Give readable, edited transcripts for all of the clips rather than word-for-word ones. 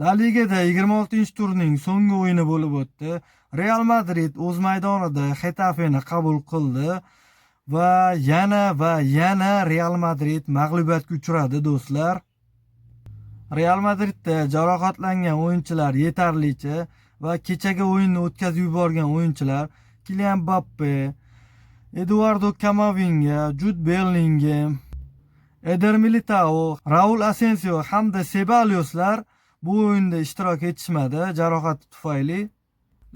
La Ligada 26-turning so'nggi o'yini bo'lib o'tdi. Real Madrid o'z maydonida Getafeni qabul qildi va yana Real Madrid mag'lubiyatga uchradi do'stlar. Real Madridda jarohatlangan o'yinchilar yetarlicha va kechagi o'yinni o'tkazib yuborgan o'yinchilar Kylian Mbappe, Eduardo Camavinga, Jude Bellingham, Eder Militao, Raul Asensio hamda Sebalioslar bu o'yinda ishtirok etishmadi jarohati tufayli.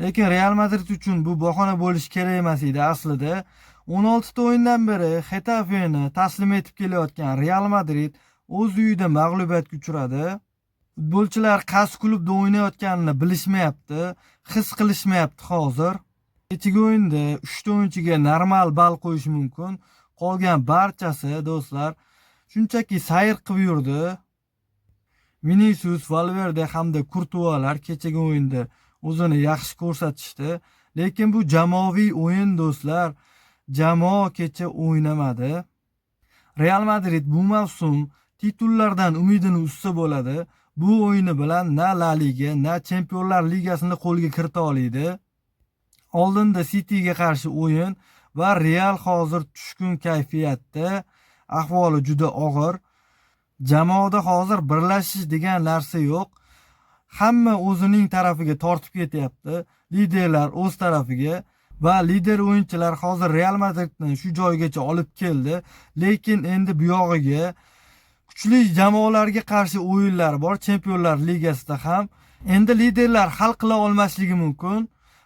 Lekin Real Madrid uchun bu bahona bo'lishi kerak emas edi aslida. 16 ta o'yindan beri Getafeni taslim etib kelayotgan Real Madrid o'z uyida mag'lubiyatga uchradi. Futbolchilar qaysi klubda o'ynayotganini bilishmayapti, his qilishmayapti hozir. Kechagi o'yinda 3 ta o'yinchiga normal ball qo'yish mumkin. Qolgan barchasi do'stlar shunchaki sayr qilib yurdi. Vinicius, Valverde hamda Kurtualar kechagi o'yinda o'zini yaxshi ko'rsatishdi, lekin bu jamoaviy o'yin do'stlar. Jamoa kecha o'ynamadi. Real Madrid bu mavsum titullardan umidini uzsa bo'ladi. Bu o'yini bilan na La Liga, na Chempionlar Ligasini qo'lga kirita oladi. Oldinda Cityga qarshi o'yin va Real hozir tushkun kayfiyatda, ahvoli juda og'ir. Jamoada hozir birlashish degan narsa yo'q. Hamma o'zining tarafiga tortib ketyapti. Liderlar o'z tarafiga va lider o'yinchilar hozir Real Madridni shu joygacha olib keldi. Lekin endi bu yog'iga kuchli jamoalarga qarshi o'yinlar bor Chempionlar Ligasida ham. Endi liderlar hal qila olmasligi mumkin.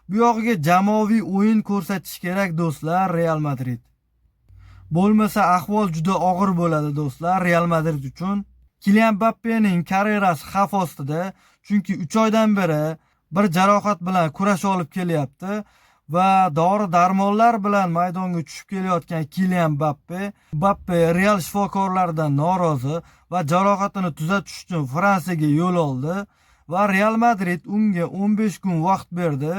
Bu yog'iga jamoaviy o'yin ko'rsatish kerak do'stlar Real Madrid. Bo'lmasa ahvol juda og'ir bo'ladi do'stlar Real Madrid uchun. Kylian Mbappening karyerasi xavf ostida, chunki 3 oydan beri bir jarohat bilan kurash olib kelyapti va dori-darmonlar bilan maydonga tushib kelayotgan Kylian Mbappe Real shifokorlaridan norozi va jarohatini tuzatish uchun Fransiyaga yo'l oldi va Real Madrid unga 15 kun vaqt berdi.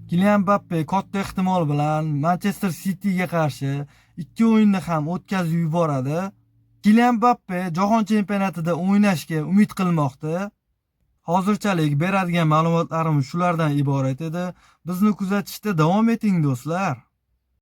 Kylian Mbappe katta ehtimol bilan Manchester Cityga qarshi 2 o'yinni ham o'tkazib yuboradi. Kylian Mbappe jahon chempionatida o'ynashga umid qilmoqda. Hozirchalik beradigan ma'lumotlarimiz shulardan iborat edi. Bizni kuzatishda davom eting do'stlar.